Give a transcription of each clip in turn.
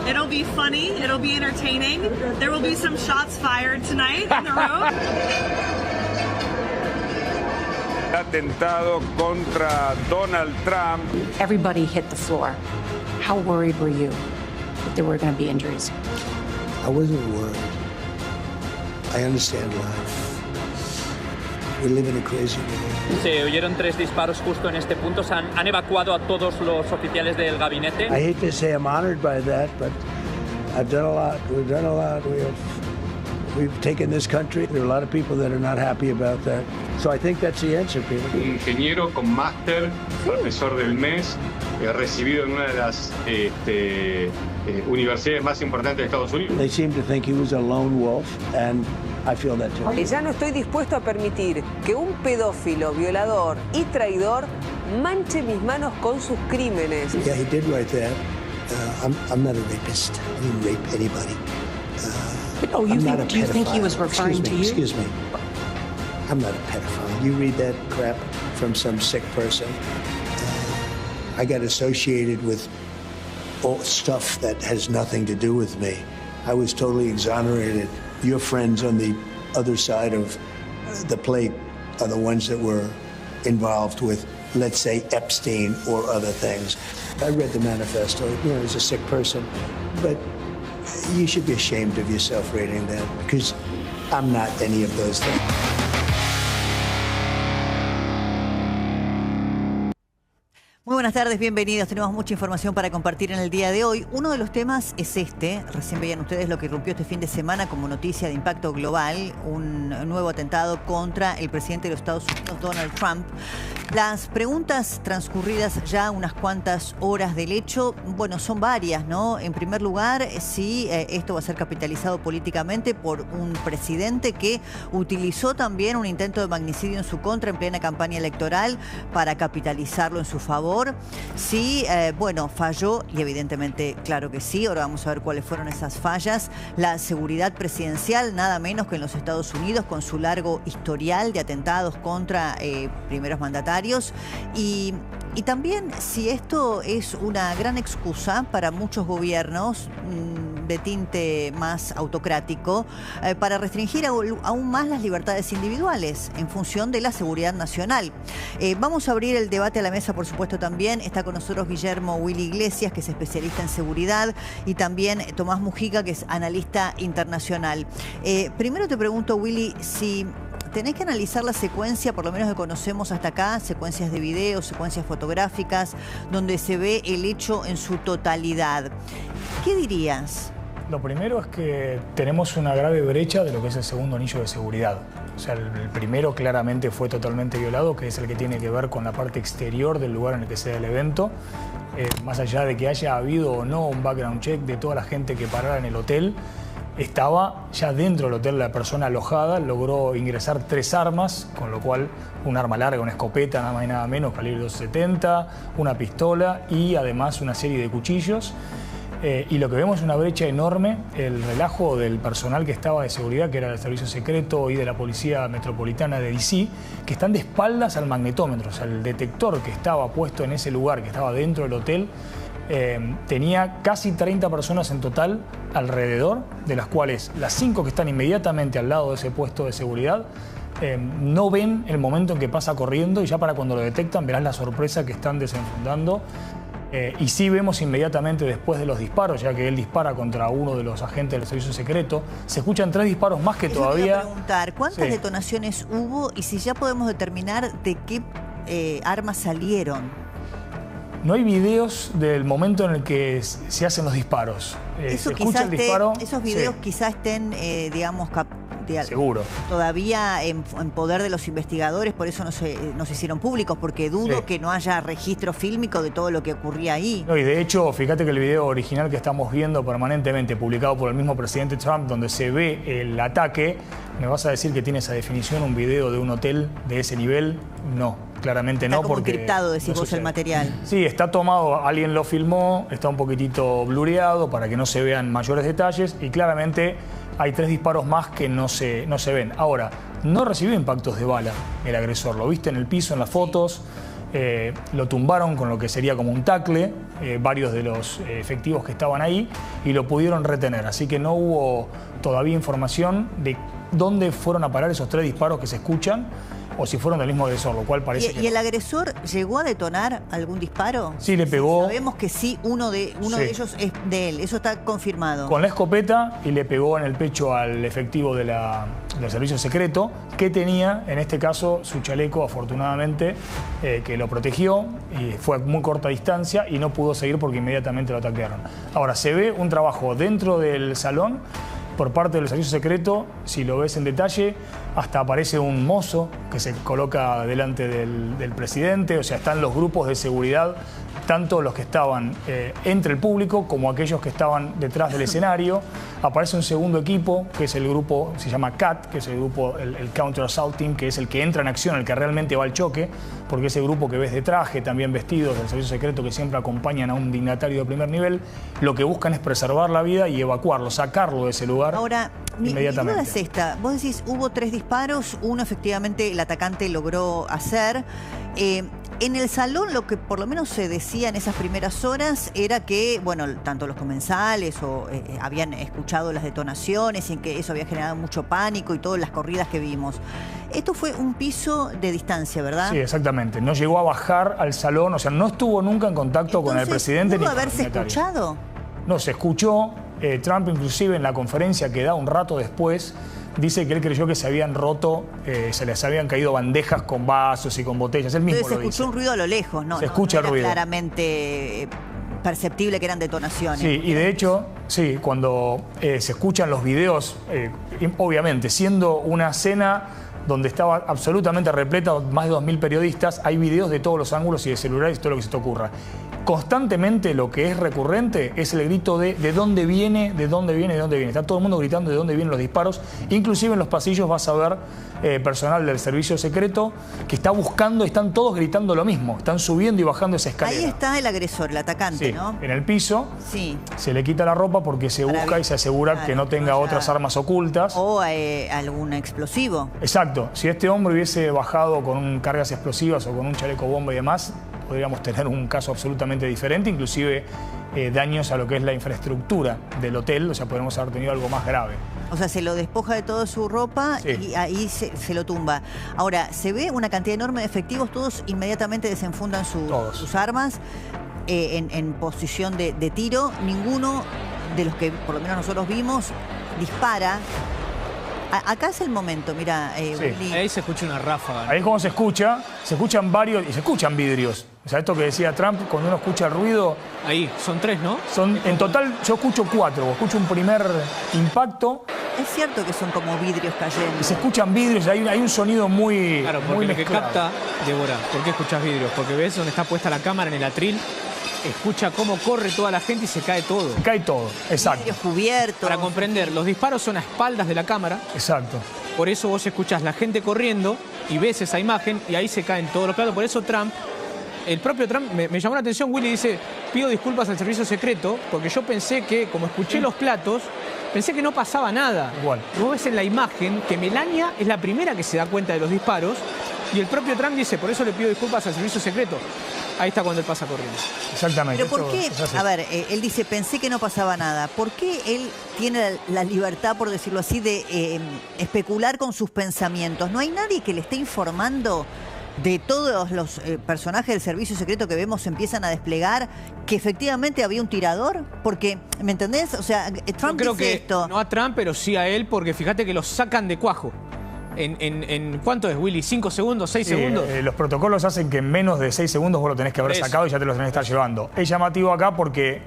It'll be funny. It'll be entertaining. There will be some shots fired tonight in the room. Atentado contra Donald Trump. Everybody hit the floor. How worried were you that there were going to be injuries? I wasn't worried. I understand life. We live in a crazy world. Se oyeron 3 disparos justo en este punto. Han evacuado a todos los oficiales del gabinete. I hate to say I'm honored by that, but I've done a lot. We've done a lot. We've taken this country. There are a lot of people that are not happy about that. So I think that's the answer, Peter. Un ingeniero con máster, profesor del mes, recibido en una de las universidades más importantes de Estados Unidos. They seem to think he was a lone wolf, and I feel that too. Ya no estoy dispuesto a permitir que un pedófilo, violador y traidor manche mis manos con sus crímenes. Yeah, he did write that. I'm not a rapist. I didn't rape anybody. Do you think he was referring to you? Excuse me. I'm not a pedophile. You read that crap from some sick person. I got associated with all stuff that has nothing to do with me. I was totally exonerated. Your friends on the other side of the plate are the ones that were involved with, let's say, Epstein or other things. I read the manifesto, as a sick person, but you should be ashamed of yourself reading that, because I'm not any of those things. Muy buenas tardes, bienvenidos. Tenemos mucha información para compartir en el día de hoy. Uno de los temas es recién veían ustedes lo que irrumpió este fin de semana como noticia de impacto global, un nuevo atentado contra el presidente de los Estados Unidos, Donald Trump. Las preguntas transcurridas ya unas cuantas horas del hecho, bueno, son varias, ¿no? En primer lugar, si esto va a ser capitalizado políticamente por un presidente que utilizó también un intento de magnicidio en su contra en plena campaña electoral para capitalizarlo en su favor. Sí, bueno, falló, y evidentemente, claro que sí. Ahora vamos a ver cuáles fueron esas fallas. La seguridad presidencial, nada menos que en los Estados Unidos, con su largo historial de atentados contra primeros mandatarios. Y también si esto es una gran excusa para muchos gobiernos de tinte más autocrático para restringir aún más las libertades individuales en función de la seguridad nacional. Vamos a abrir el debate a la mesa, por supuesto, también. Está con nosotros Guillermo Willy Iglesias, que es especialista en seguridad, y también Tomás Mujica, que es analista internacional. Primero te pregunto, Willy, si tenés que analizar la secuencia, por lo menos que conocemos hasta acá, secuencias de video, secuencias fotográficas, donde se ve el hecho en su totalidad. ¿Qué dirías? Lo primero es que tenemos una grave brecha de lo que es el segundo anillo de seguridad. O sea, el primero claramente fue totalmente violado, que es el que tiene que ver con la parte exterior del lugar en el que se da el evento. Más allá de que haya habido o no un background check de toda la gente que parara en el hotel, estaba ya dentro del hotel la persona alojada, logró ingresar 3 armas, con lo cual un arma larga, una escopeta, nada más y nada menos, calibre 270, una pistola y además una serie de cuchillos. Y lo que vemos es una brecha enorme, el relajo del personal que estaba de seguridad, que era del Servicio Secreto y de la Policía Metropolitana de D.C., que están de espaldas al magnetómetro. O sea, el detector que estaba puesto en ese lugar, que estaba dentro del hotel, tenía casi 30 personas en total alrededor, de las cuales las 5 que están inmediatamente al lado de ese puesto de seguridad no ven el momento en que pasa corriendo, y ya para cuando lo detectan verás la sorpresa que están desenfundando. Y sí vemos inmediatamente después de los disparos, ya que él dispara contra uno de los agentes del Servicio Secreto, se escuchan 3 disparos más que todavía. Te iba a preguntar, ¿cuántas detonaciones hubo y si ya podemos determinar de qué armas salieron? No hay videos del momento en el que se hacen los disparos. Eso se escucha el disparo. Esos videos quizás estén, digamos, seguro, todavía en poder de los investigadores, por eso no se hicieron públicos, porque dudo que no haya registro fílmico de todo lo que ocurría ahí. No, y de hecho, fíjate que el video original que estamos viendo permanentemente, publicado por el mismo presidente Trump, donde se ve el ataque, ¿me vas a decir que tiene esa definición un video de un hotel de ese nivel? No, claramente no, porque encriptado, decís vos, el material. Sí, está tomado, alguien lo filmó, está un poquitito blureado para que no se vean mayores detalles, y claramente hay 3 disparos más que no se ven. Ahora, no recibió impactos de bala el agresor, lo viste en el piso, en las fotos. lo tumbaron con lo que sería como un tacle, varios de los efectivos que estaban ahí, y lo pudieron retener. Así que no hubo todavía información de dónde fueron a parar esos 3 disparos que se escuchan, o si fueron del mismo agresor, lo cual parece que ¿Y el agresor llegó a detonar algún disparo? Sí, le pegó. Sabemos que sí, uno de ellos es de él, eso está confirmado. Con la escopeta, y le pegó en el pecho al efectivo del servicio secreto, que tenía, en este caso, su chaleco, afortunadamente, que lo protegió, y fue a muy corta distancia y no pudo seguir porque inmediatamente lo atacaron. Ahora, se ve un trabajo dentro del salón por parte del servicio secreto. Si lo ves en detalle, hasta aparece un mozo que se coloca delante del presidente. O sea, están los grupos de seguridad, tanto los que estaban entre el público como aquellos que estaban detrás del escenario. Aparece un segundo equipo, que es el grupo, se llama CAT, que es el grupo, el Counter Assault Team, que es el que entra en acción, el que realmente va al choque, porque ese grupo que ves de traje, también vestidos del servicio secreto, que siempre acompañan a un dignatario de primer nivel, lo que buscan es preservar la vida y evacuarlo, sacarlo de ese lugar. Ahora, mi inmediatamente. duda es esta. Vos decís, hubo 3 disparos, uno efectivamente el atacante logró hacer. En el salón lo que por lo menos se decía en esas primeras horas era que, bueno, tanto los comensales habían escuchado las detonaciones y que eso había generado mucho pánico y todas las corridas que vimos. Esto fue un piso de distancia, ¿verdad? Sí, exactamente. No llegó a bajar al salón, o sea, no estuvo nunca en contacto con el presidente. ¿Pudo ni con el haberse dignatario. escuchado? No, se escuchó. Trump inclusive en la conferencia que da un rato después dice que él creyó que se habían roto, se les habían caído bandejas con vasos y con botellas. Él mismo Entonces lo se escuchó dice. un ruido a lo lejos, ¿no? Se escucha no era ruido. claramente perceptible que eran detonaciones. Sí, y de hecho, sí, cuando se escuchan los videos, obviamente, siendo una cena donde estaba absolutamente repleta, más de 2.000 periodistas, hay videos de todos los ángulos y de celulares y todo lo que se te ocurra. Constantemente lo que es recurrente es el grito de dónde viene, de dónde viene, de dónde viene. Está todo el mundo gritando de dónde vienen los disparos. Inclusive en los pasillos vas a ver personal del servicio secreto que está buscando, están todos gritando lo mismo. Están subiendo y bajando esa escalera. Ahí está el agresor, el atacante, Sí, ¿no? en el piso. Sí. Se le quita la ropa porque se busca y se asegura Claro, que no tenga no haya- otras armas ocultas. O algún explosivo. Exacto. Si este hombre hubiese bajado con cargas explosivas o con un chaleco bomba y demás, podríamos tener un caso absolutamente diferente, inclusive daños a lo que es la infraestructura del hotel, o sea, podríamos haber tenido algo más grave. O sea, se lo despoja de toda su ropa Sí. y ahí se lo tumba. Ahora, se ve una cantidad enorme de efectivos, todos inmediatamente desenfundan sus armas en posición de tiro. Ninguno de los que por lo menos nosotros vimos dispara. Acá es el momento, mira, Willy. Ahí se escucha una ráfaga. Ahí como se escuchan varios y se escuchan vidrios. O sea, esto que decía Trump, cuando uno escucha el ruido... Ahí, son 3, ¿no? En total yo escucho 4. Escucho un primer impacto. Es cierto que son como vidrios cayendo. Y se escuchan vidrios, hay un sonido muy Claro, porque muy lo que mezclado. capta, Débora, ¿por qué escuchas vidrios? Porque ves donde está puesta la cámara en el atril, escucha cómo corre toda la gente y se cae todo. Cae todo, exacto. Vidrios cubiertos. Para comprender, los disparos son a espaldas de la cámara. Exacto. Por eso vos escuchás la gente corriendo y ves esa imagen y ahí se caen todos los platos. Por eso Trump, el propio Trump, me llamó la atención, Willy dice, pido disculpas al servicio secreto, porque yo pensé que, como escuché los platos, pensé que no pasaba nada. Igual. Vos ves en la imagen que Melania es la primera que se da cuenta de los disparos y el propio Trump dice, por eso le pido disculpas al servicio secreto. Ahí está cuando él pasa corriendo. Exactamente. Pero ¿por esto qué? es así. A ver, él dice, pensé que no pasaba nada. ¿Por qué él tiene la libertad, por decirlo así, de especular con sus pensamientos? ¿No hay nadie que le esté informando de todos los personajes del servicio secreto que vemos empiezan a desplegar que efectivamente había un tirador? Porque, ¿me entendés? O sea, Trump Yo creo dice que esto. no a Trump, pero sí a él, porque fíjate que lo sacan de cuajo. ¿Cuánto es, Willy? ¿5 segundos? ¿6 Sí, segundos? los protocolos hacen que en menos de 6 segundos vos lo tenés que haber Eso. sacado y ya te lo tenés que estar llevando. Es llamativo acá porque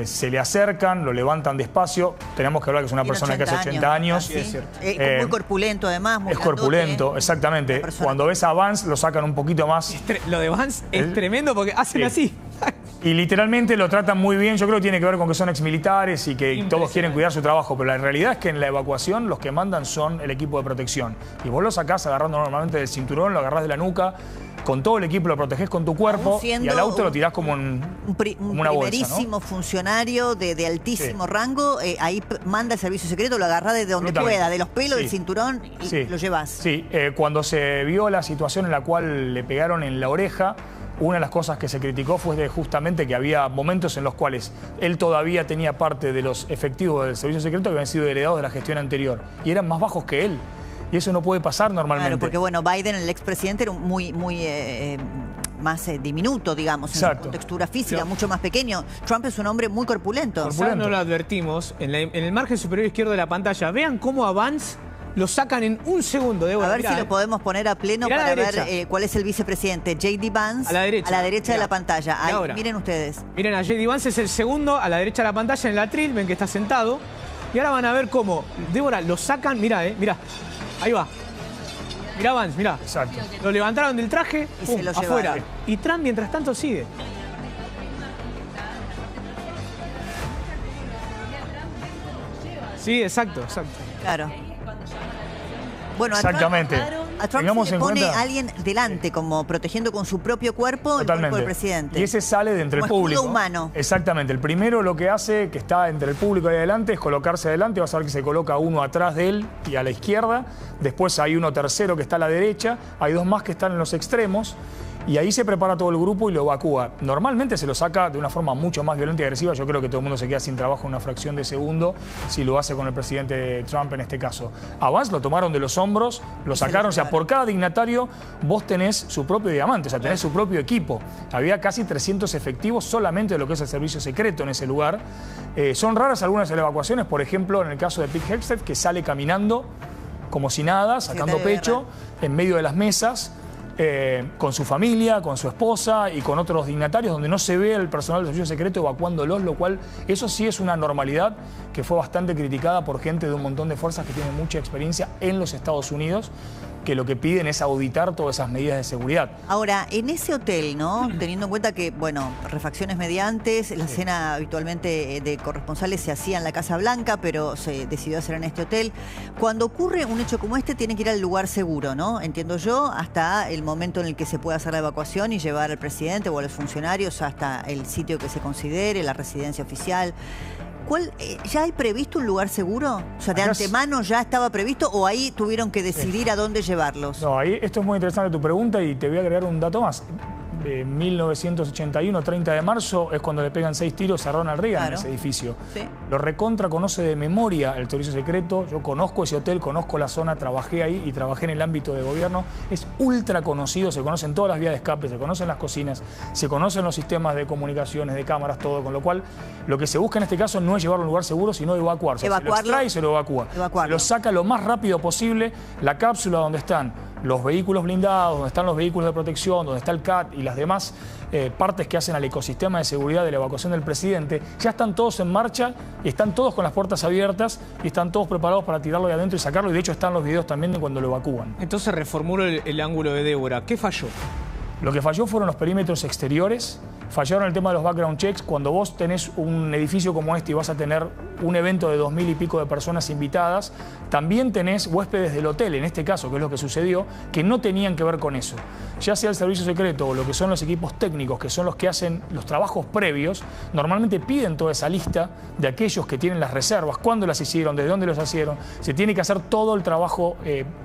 se le acercan, lo levantan despacio. Tenemos que hablar que es una Tiene persona que hace 80 años. Sí, es cierto. muy corpulento además. Muy Es corpulento, exactamente. Una persona- Cuando ves a Vance lo sacan un poquito más. Lo de Vance es ¿El? tremendo porque hacen Sí. así. Y literalmente lo tratan muy bien. Yo creo que tiene que ver con que son exmilitares y que todos quieren cuidar su trabajo. Pero la realidad es que en la evacuación los que mandan son el equipo de protección. Y vos lo sacás agarrando normalmente del cinturón, lo agarrás de la nuca. Con todo el equipo lo protegés con tu cuerpo y siendo al auto un- lo tirás como, un como una bolsa, primerísimo funcionario de altísimo Sí. rango, ahí manda el servicio secreto, lo agarrá de donde Absolutamente. pueda, de los pelos, Sí. del cinturón y Sí. lo llevas. Sí, cuando se vio la situación en la cual le pegaron en la oreja, Una de las cosas que se criticó fue justamente que había momentos en los cuales él todavía tenía parte de los efectivos del servicio secreto que habían sido heredados de la gestión anterior y eran más bajos que él. Y eso no puede pasar normalmente. Claro, porque bueno, Biden, el expresidente, era muy más diminuto, digamos, en su textura física, mucho más pequeño. Trump es un hombre muy corpulento. No lo advertimos. En el margen superior izquierdo de la pantalla, vean cómo a Vance lo sacan en un segundo. A ver si lo podemos poner a pleno para ver cuál es el vicepresidente. J.D. Vance, a la derecha de la pantalla. Ahí, miren ustedes. Miren, a J.D. Vance es el segundo, a la derecha de la pantalla, en el atril, ven que está sentado. Y ahora van a ver cómo, Débora, lo sacan, mirá, ahí va. Mirá Vance, mirá. Exacto. Lo levantaron del traje, y pum, se lo afuera. llevaron. Y Trump, mientras tanto, sigue. Sí, exacto. Claro. Bueno, exactamente. A Trump se le pone a alguien delante, como protegiendo con su propio cuerpo el cuerpo del presidente. Y ese sale de entre el público. Escudo humano. Exactamente. El primero lo que hace, que está entre el público ahí adelante, es colocarse adelante. Vas a ver que se coloca uno atrás de él y a la izquierda. Después hay uno tercero que está a la derecha. Hay dos más que están en los extremos. Y ahí se prepara todo el grupo y lo evacúa. Normalmente se lo saca de una forma mucho más violenta y agresiva. Yo creo que todo el mundo se queda sin trabajo en una fracción de segundo si lo hace con el presidente Trump en este caso. A Vance lo tomaron de los hombros, lo sacaron. O sea, por cada dignatario vos tenés su propio diamante, o sea, tenés su propio equipo. Había casi 300 efectivos solamente de lo que es el servicio secreto en ese lugar. Son raras algunas de las evacuaciones, por ejemplo, en el caso de Pete Hegseth, que sale caminando como si nada, sacando pecho, en medio de las mesas. Con su familia, con su esposa y con otros dignatarios, donde no se ve el personal del servicio secreto evacuándolos, lo cual eso sí es una normalidad que fue bastante criticada por gente de un montón de fuerzas que tienen mucha experiencia en los Estados Unidos, que lo que piden es auditar todas esas medidas de seguridad. Ahora, en ese hotel, ¿no? Teniendo en cuenta que, bueno, refacciones mediantes, la cena habitualmente de corresponsales se hacía en la Casa Blanca, pero se decidió hacer en este hotel. Cuando ocurre un hecho como este, tiene que ir al lugar seguro, ¿no? Entiendo yo, hasta el momento en el que se pueda hacer la evacuación y llevar al presidente o a los funcionarios hasta el sitio que se considere, la residencia oficial. ¿Ya hay previsto un lugar seguro? O sea, ¿de antemano ya estaba previsto o ahí tuvieron que decidir a dónde llevarlos? No, ahí esto es muy interesante tu pregunta y te voy a agregar un dato más. 1981, 30 de marzo, es cuando le pegan 6 tiros a Ronald Reagan en ese edificio. Sí. Lo recontra conoce de memoria el servicio secreto. Yo conozco ese hotel, conozco la zona, trabajé ahí y trabajé en el ámbito de gobierno. Es ultra conocido, se conocen todas las vías de escape, se conocen las cocinas, se conocen los sistemas de comunicaciones, de cámaras, todo. Con lo cual, lo que se busca en este caso no es llevarlo a un lugar seguro, sino evacuarse. Se lo extrae y se lo evacúa. Se lo saca lo más rápido posible. La cápsula donde están los vehículos blindados, donde están los vehículos de protección, donde está el CAT y las demás partes que hacen al ecosistema de seguridad de la evacuación del presidente, ya están todos en marcha y están todos con las puertas abiertas y están todos preparados para tirarlo de adentro y sacarlo. Y de hecho están los videos también de cuando lo evacúan. Entonces reformulo el ángulo de Débora. ¿Qué falló? Lo que falló fueron los perímetros exteriores. Fallaron el tema de los background checks. Cuando vos tenés un edificio como este y vas a tener un evento de 2000 y pico de personas invitadas, también tenés huéspedes del hotel, en este caso, que es lo que sucedió, que no tenían que ver con eso. Ya sea el servicio secreto o lo que son los equipos técnicos, que son los que hacen los trabajos previos, normalmente piden toda esa lista de aquellos que tienen las reservas, cuándo las hicieron, desde dónde las hicieron. Se tiene que hacer todo el trabajo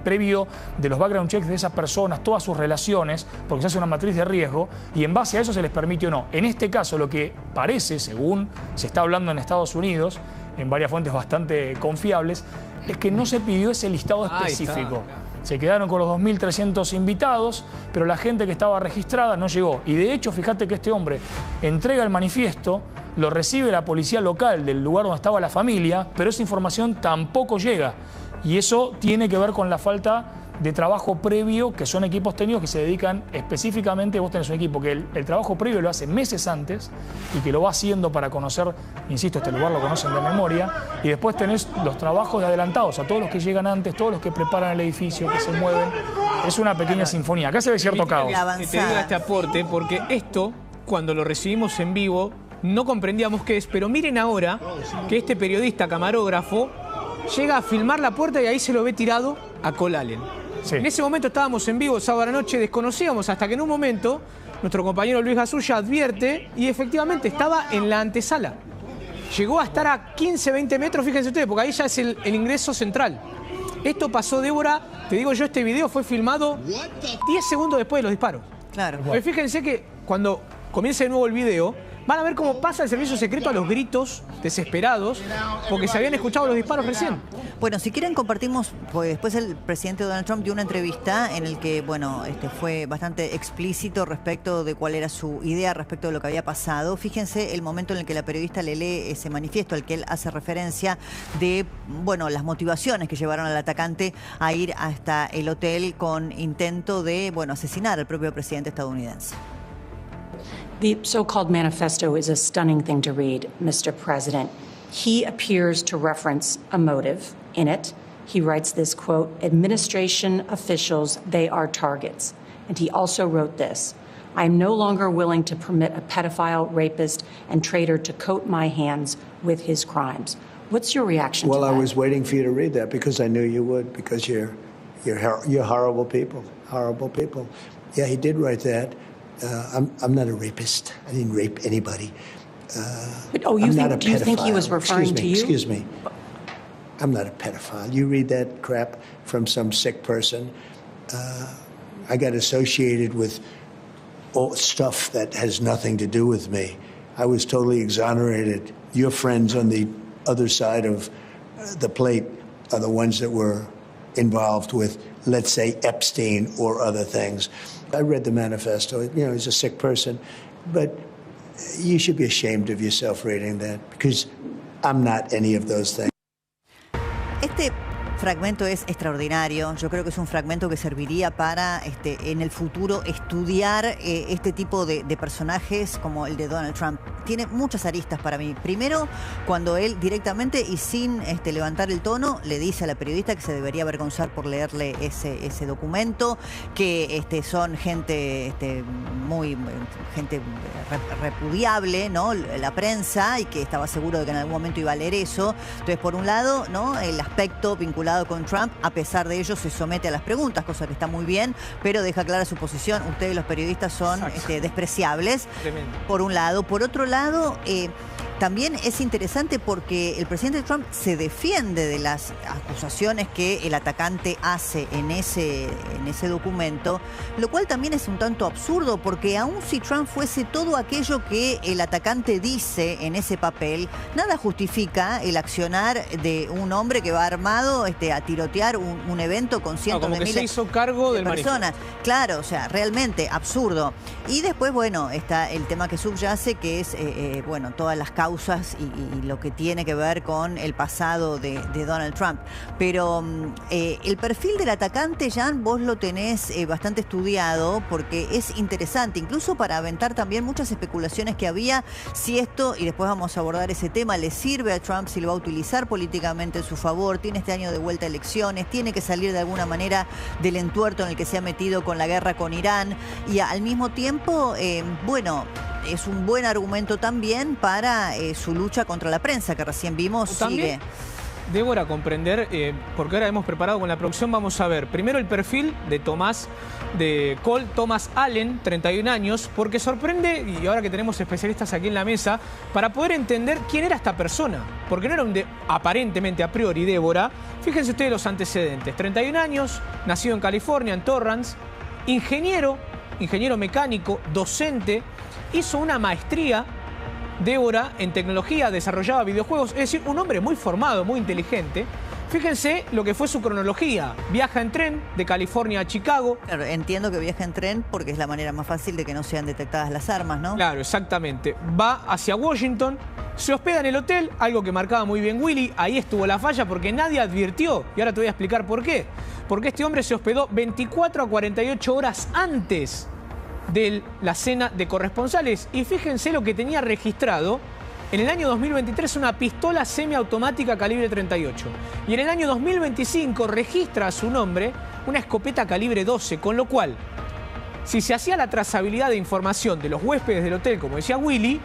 previo de los background checks de esas personas, todas sus relaciones, porque se hace una matriz de riesgo y en base a eso se les permite o no. En este caso, lo que parece, según se está hablando en Estados Unidos, en varias fuentes bastante confiables, es que no se pidió ese listado específico. Se quedaron con los 2.300 invitados, pero la gente que estaba registrada no llegó. Y de hecho, fíjate que este hombre entrega el manifiesto, lo recibe la policía local del lugar donde estaba la familia, pero esa información tampoco llega. Y eso tiene que ver con la falta de trabajo previo, que son equipos técnicos que se dedican específicamente. Vos tenés un equipo que el trabajo previo lo hace meses antes y que lo va haciendo para conocer, insisto, este lugar lo conocen de memoria, y después tenés los trabajos de adelantados, a todos los que llegan antes, todos los que preparan el edificio, que se mueven. Es una pequeña sinfonía. Acá se ve cierto caos. Te digo este aporte, porque esto, cuando lo recibimos en vivo, no comprendíamos qué es, pero miren ahora que este periodista camarógrafo llega a filmar la puerta y ahí se lo ve tirado a Cole Allen. Sí. En ese momento estábamos en vivo sábado a la noche, desconocíamos hasta que en un momento nuestro compañero Luis Gasulla advierte y efectivamente estaba en la antesala. Llegó a estar a 15, 20 metros, fíjense ustedes, porque ahí ya es el ingreso central. Esto pasó, Débora, te digo yo, este video fue filmado 10 segundos después de los disparos. Claro. Fíjense que cuando comience de nuevo el video, van a ver cómo pasa el servicio secreto a los gritos desesperados porque se habían escuchado los disparos recién. Bueno, si quieren compartimos, pues después el presidente Donald Trump dio una entrevista en el que, bueno, fue bastante explícito respecto de cuál era su idea respecto de lo que había pasado. Fíjense el momento en el que la periodista le lee ese manifiesto al que él hace referencia de, bueno, las motivaciones que llevaron al atacante a ir hasta el hotel con intento de, bueno, asesinar al propio presidente estadounidense. The so-called manifesto is a stunning thing to read, Mr. President. He appears to reference a motive in it. He writes this, quote, administration officials, they are targets. And he also wrote this, I am no longer willing to permit a pedophile, rapist, and traitor to coat my hands with his crimes. What's your reaction to that? Well, I was waiting for you to read that because I knew you would, because you're horrible people, horrible people. Yeah, he did write that. I'm not a rapist. I didn't rape anybody. But, do you think he was referring to you? Excuse me. I'm not a pedophile. You read that crap from some sick person. I got associated with stuff that has nothing to do with me. I was totally exonerated. Your friends on the other side of the plate are the ones that were involved with, let's say, Epstein or other things. I read the manifesto. You know, he's a sick person, but you should be ashamed of yourself reading that because I'm not any of those things. Este fragmento es extraordinario. Yo creo que es un fragmento que serviría para en el futuro estudiar este tipo de personajes como el de Donald Trump. Tiene muchas aristas para mí. Primero, cuando él directamente y sin levantar el tono le dice a la periodista que se debería avergonzar por leerle ese documento, que son gente gente repudiable, ¿no? La prensa, y que estaba seguro de que en algún momento iba a leer eso. Entonces, por un lado, ¿no? El aspecto vinculado con Trump, a pesar de ello, se somete a las preguntas, cosa que está muy bien, pero deja clara su posición. Ustedes, los periodistas, son despreciables. Tremendo. Por un lado. Por otro lado, también es interesante porque el presidente Trump se defiende de las acusaciones que el atacante hace en ese documento, lo cual también es un tanto absurdo, porque aun si Trump fuese todo aquello que el atacante dice en ese papel, nada justifica el accionar de un hombre que va armado a tirotear un evento con cientos de miles se hizo cargo de personas. Claro, o sea, realmente absurdo. Y después, bueno, está el tema que subyace, que es, bueno, todas las causas y lo que tiene que ver con el pasado de Donald Trump. Pero el perfil del atacante, Jan, vos lo tenés bastante estudiado porque es interesante, incluso para aventar también muchas especulaciones que había, si esto, y después vamos a abordar ese tema, le sirve a Trump, si lo va a utilizar políticamente en su favor. Tiene este año de vuelta a elecciones, tiene que salir de alguna manera del entuerto en el que se ha metido con la guerra con Irán, y al mismo tiempo, bueno, es un buen argumento también para su lucha contra la prensa, que recién vimos, sigue. Débora, comprender, porque ahora hemos preparado con la producción, vamos a ver primero el perfil de Cole Thomas Allen, 31 años, porque sorprende, y ahora que tenemos especialistas aquí en la mesa, para poder entender quién era esta persona, porque no era aparentemente, a priori, Débora. Fíjense ustedes los antecedentes: 31 años, nacido en California, en Torrance, ingeniero mecánico, docente, hizo una maestría, Débora, en tecnología, desarrollaba videojuegos, es decir, un hombre muy formado, muy inteligente. Fíjense lo que fue su cronología. Viaja en tren de California a Chicago. Claro, entiendo que viaja en tren porque es la manera más fácil de que no sean detectadas las armas, ¿no? Claro, exactamente. Va hacia Washington, se hospeda en el hotel, algo que marcaba muy bien Willy. Ahí estuvo la falla porque nadie advirtió. Y ahora te voy a explicar por qué. Porque este hombre se hospedó 24 a 48 horas antes de la cena de corresponsales. Y fíjense lo que tenía registrado en el año 2023, una pistola semiautomática calibre 38. Y en el año 2025 registra a su nombre una escopeta calibre 12, con lo cual, si se hacía la trazabilidad de información de los huéspedes del hotel, como decía Willy,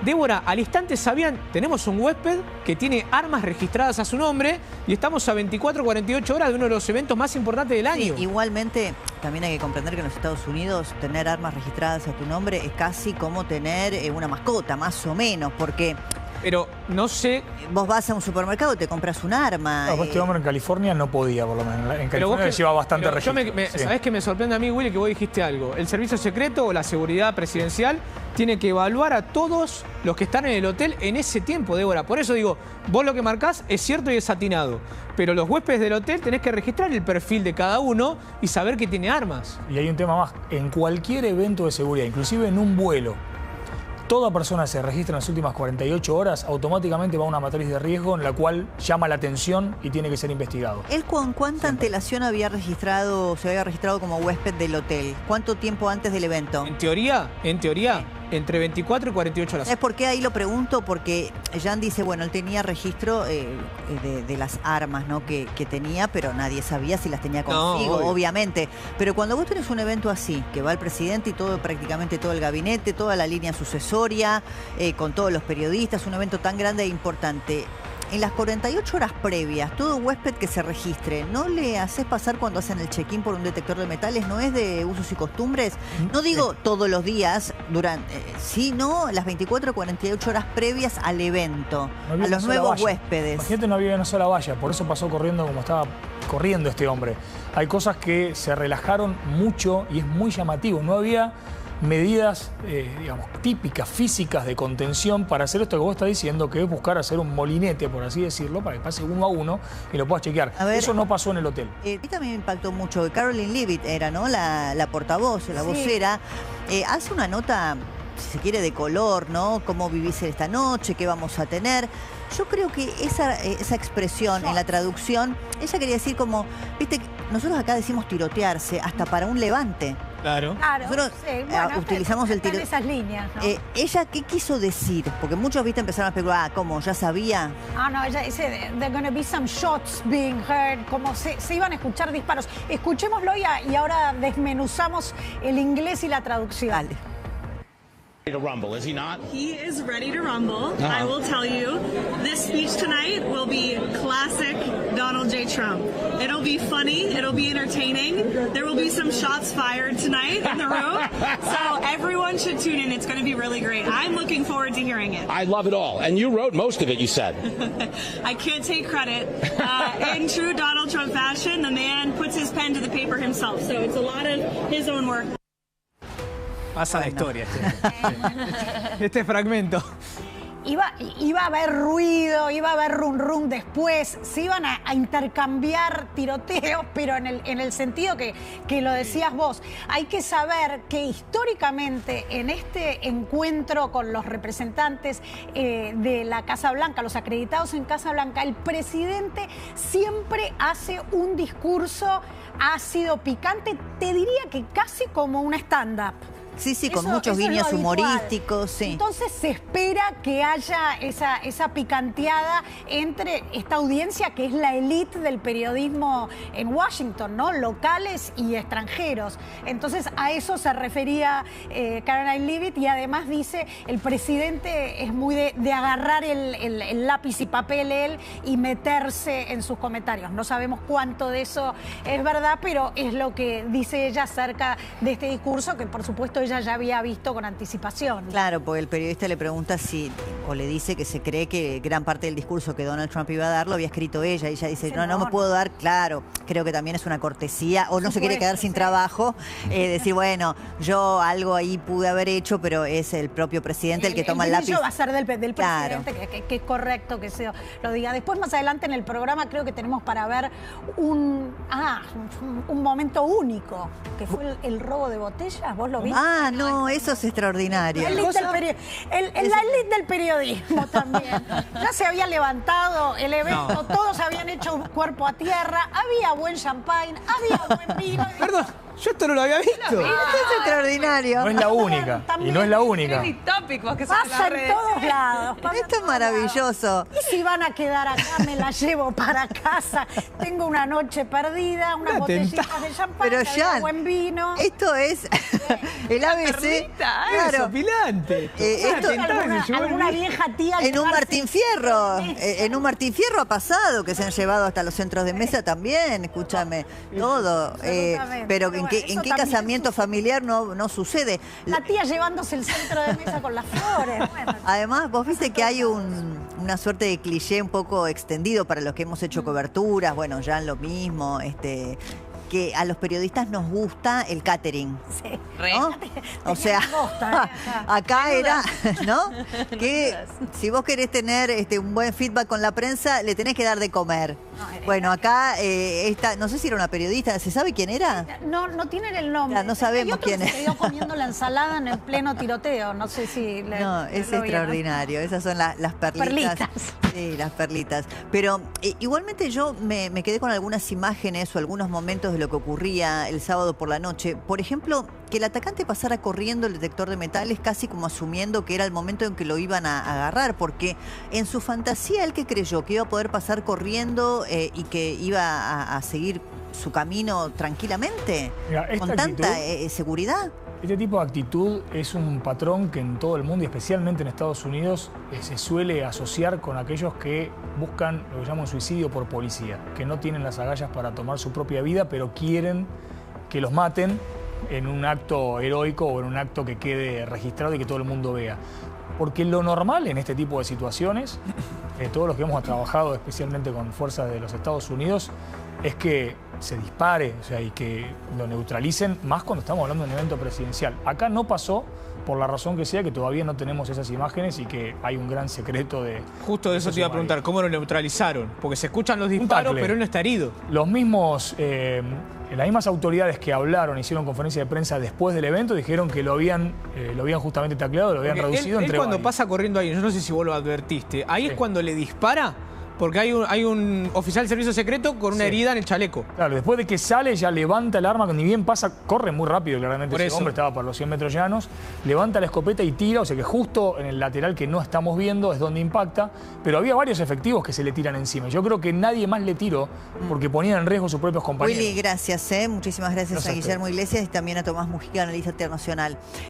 Débora, al instante sabían, tenemos un huésped que tiene armas registradas a su nombre y estamos a 24 o 48 horas de uno de los eventos más importantes del año. Sí, igualmente, también hay que comprender que en los Estados Unidos tener armas registradas a tu nombre es casi como tener una mascota, más o menos, porque Pero no sé... Vos vas a un supermercado, te compras un arma. No, este hombre en California no podía, por lo menos. En California le lleva bastante registro. Sí. ¿Sabés que me sorprende a mí, Willy, que vos dijiste algo? El servicio secreto o la seguridad presidencial tiene que evaluar a todos los que están en el hotel en ese tiempo, Débora. Por eso digo, vos lo que marcás es cierto y es atinado. Pero los huéspedes del hotel tenés que registrar el perfil de cada uno y saber que tiene armas. Y hay un tema más. En cualquier evento de seguridad, inclusive en un vuelo, toda persona se registra en las últimas 48 horas, automáticamente va a una matriz de riesgo en la cual llama la atención y tiene que ser investigado. ¿Él con cuánta antelación se había registrado como huésped del hotel? ¿Cuánto tiempo antes del evento? En teoría, entre 24 y 48 horas. ¿Sabes por qué ahí lo pregunto? Porque Jan dice, bueno, él tenía registro de las armas, ¿no? que tenía, pero nadie sabía si las tenía consigo, obviamente. Pero cuando vos tenés un evento así, que va el presidente y prácticamente todo el gabinete, toda la línea sucesoria, con todos los periodistas, un evento tan grande e importante, en las 48 horas previas, todo huésped que se registre, ¿no le haces pasar cuando hacen el check-in por un detector de metales? ¿No es de usos y costumbres? No digo todos los días, sino las 24 o 48 horas previas al evento, a los nuevos huéspedes. Imagínate, no había una sola valla, por eso pasó corriendo como estaba corriendo este hombre. Hay cosas que se relajaron mucho y es muy llamativo. No había medidas, digamos, típicas, físicas de contención para hacer esto que vos estás diciendo, que es buscar hacer un molinete, por así decirlo, para que pase uno a uno y lo puedas chequear. Eso no pasó en el hotel. A mí también me impactó mucho que Caroline Leavitt era, ¿no? La portavoz, la vocera. Hace una nota, si se quiere, de color, ¿no? Cómo vivís esta noche, qué vamos a tener. Yo creo que esa expresión en la traducción, ella quería decir como, viste, nosotros acá decimos tirotearse hasta para un levante. Claro. Nosotros utilizamos el tiro. Esas líneas, ¿no? ¿Ella qué quiso decir? Porque muchos, viste, empezaron a especular, ¿cómo? ¿Ya sabía? No, ella dice, there gonna be some shots being heard, como se iban a escuchar disparos. Escuchémoslo y ahora desmenuzamos el inglés y la traducción. Dale. To rumble, is he not? He is ready to rumble. I will tell you, this speech tonight will be classic Donald J. Trump. It'll be funny, it'll be entertaining. There will be some shots fired tonight in the room. So everyone should tune in. It's going to be really great. I'm looking forward to hearing it. I love it all. And you wrote most of it, you said. I can't take credit. In true Donald Trump fashion, the man puts his pen to the paper himself. So it's a lot of his own work. Pasa la historia este fragmento. Iba a haber ruido, iba a haber rum después, se iban a intercambiar tiroteos, pero en el sentido que lo decías vos. Hay que saber que históricamente en este encuentro con los representantes de la Casa Blanca, los acreditados en Casa Blanca, el presidente siempre hace un discurso ácido, picante, te diría que casi como un stand-up. Sí, con muchos guiños humorísticos, sí. Entonces se espera que haya esa picanteada entre esta audiencia que es la élite del periodismo en Washington, ¿no? Locales y extranjeros. Entonces a eso se refería Caroline Leavitt y además dice, el presidente es muy de agarrar el lápiz y papel él y meterse en sus comentarios. No sabemos cuánto de eso es verdad, pero es lo que dice ella acerca de este discurso que por supuesto ella ya había visto con anticipación. Claro, porque el periodista le pregunta o le dice que se cree que gran parte del discurso que Donald Trump iba a dar lo había escrito ella. Y ella dice, no me puedo dar, claro, creo que también es una cortesía, o no se quiere quedar sin trabajo, decir, bueno, yo algo ahí pude haber hecho, pero es el propio presidente el que toma el lápiz. El va a ser del presidente, claro. que es correcto que se lo diga. Después, más adelante en el programa, creo que tenemos para ver un momento único, que fue el robo de botellas. ¿Vos lo viste? No, eso es extraordinario. La élite del periodismo también. Ya se había levantado el evento, todos habían hecho un cuerpo a tierra, había buen champagne, había buen vino. Perdón, yo esto no lo había visto. Esto es extraordinario. No es la única. Y no es la única. Pasa en todos lados. Esto es maravilloso. Y si van a quedar acá, me la llevo para casa. Tengo una noche perdida, unas botellitas de champán, pero buen vino. Esto es el ABC. Claro. Sopilante. Alguna vieja tía. En un Martín Fierro. En un Martín Fierro ha pasado que se han llevado hasta los centros de mesa también. Escúchame, todo. Pero en eso qué también casamiento familiar no sucede? La tía llevándose el centro de mesa con las flores. Bueno. Además, vos viste que hay una suerte de cliché un poco extendido para los que hemos hecho coberturas, bueno, ya lo mismo, que a los periodistas nos gusta el catering. Sí. ¿No? O sea, acá era, ¿no? Que si vos querés tener un buen feedback con la prensa, le tenés que dar de comer. Bueno, acá no sé si era una periodista, ¿se sabe quién era? No tienen el nombre. No sabemos quién es. Se quedó comiendo la ensalada en el pleno tiroteo, no sé si... No, es extraordinario, esas son las perlitas. Sí, las perlitas. Pero igualmente yo me quedé con algunas imágenes o algunos momentos de lo que ocurría el sábado por la noche. Por ejemplo, que el atacante pasara corriendo el detector de metales casi como asumiendo que era el momento en que lo iban a agarrar, porque en su fantasía él que creyó que iba a poder pasar corriendo y que iba a seguir su camino tranquilamente, con tanta seguridad. Este tipo de actitud es un patrón que en todo el mundo y especialmente en Estados Unidos se suele asociar con aquellos que buscan lo que llaman suicidio por policía, que no tienen las agallas para tomar su propia vida, pero quieren que los maten en un acto heroico o en un acto que quede registrado y que todo el mundo vea. Porque lo normal en este tipo de situaciones, todos los que hemos trabajado especialmente con fuerzas de los Estados Unidos, es que se dispare, o sea, y que lo neutralicen, más cuando estamos hablando de un evento presidencial. Acá no pasó, por la razón que sea, que todavía no tenemos esas imágenes y que hay un gran secreto de... Justo de eso te iba a preguntar, ¿cómo lo neutralizaron? Porque se escuchan los disparos, pero él no está herido. Los mismos... las mismas autoridades que hablaron, hicieron conferencia de prensa después del evento, dijeron que lo habían justamente tacleado, lo habían reducido entre cuando varios. pasa corriendo ahí, yo no sé si vos lo advertiste, ahí es cuando le dispara, porque hay un oficial de servicio secreto con una herida en el chaleco. Claro, después de que sale ya levanta el arma, ni bien pasa, corre muy rápido claramente. Por ese eso. hombre estaba por los 100 metros llanos, levanta la escopeta y tira, o sea que justo en el lateral que no estamos viendo es donde impacta, pero había varios efectivos que se le tiran encima. Yo creo que nadie más le tiró porque ponían en riesgo a sus propios compañeros. Willy, gracias, muchísimas gracias a Guillermo Iglesias y también a Tomás Mujica, analista internacional.